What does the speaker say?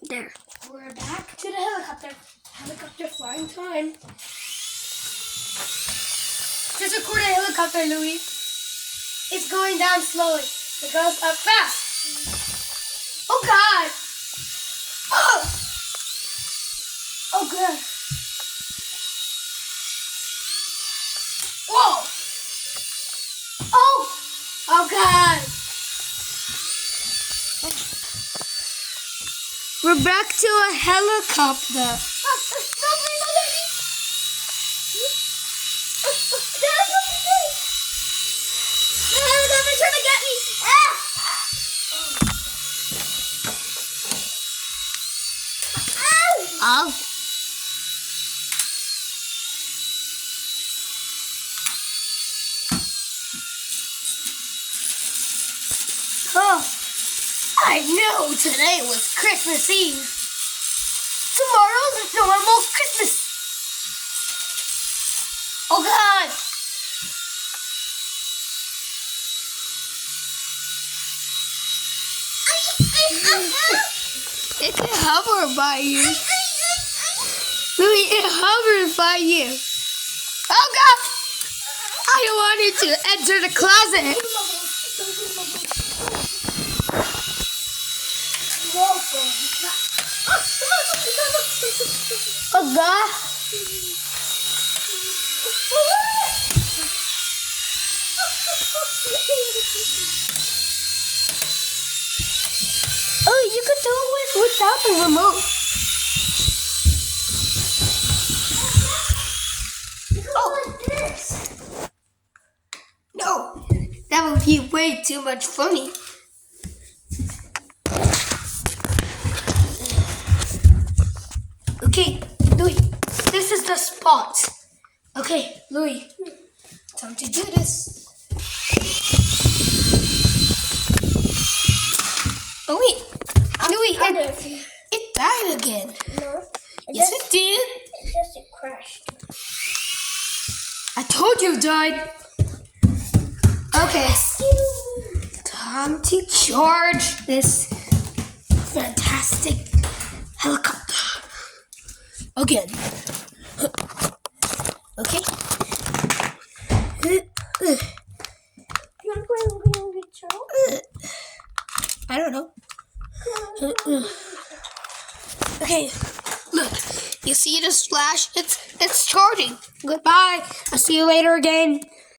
There. We're back to the helicopter. Helicopter flying time. Just record a helicopter, Louis. It's going down slowly. It goes up fast. Oh God! Oh! Oh God! Whoa! Oh! Oh God! We're back to a helicopter. Oh. Oh, I knew today was Christmas Eve. Tomorrow's normal Christmas. Oh God! It can hover by you. Louis, it hovers by you. Oh God! I wanted to enter the closet. Oh God! Oh, you could do it without the remote. Oh, this. No, that would be way too much funny. Okay, Louis, this is the spot. Okay, Louis, time to do this. Oh wait, Louis, it died again. No, Yes, it did. It's just it crashed. I told you it died. Okay, time to charge this fantastic helicopter again. Okay. You want to play with Charles? I don't know. Okay, look. You see this flash? It's charging. Goodbye. I'll see you later again.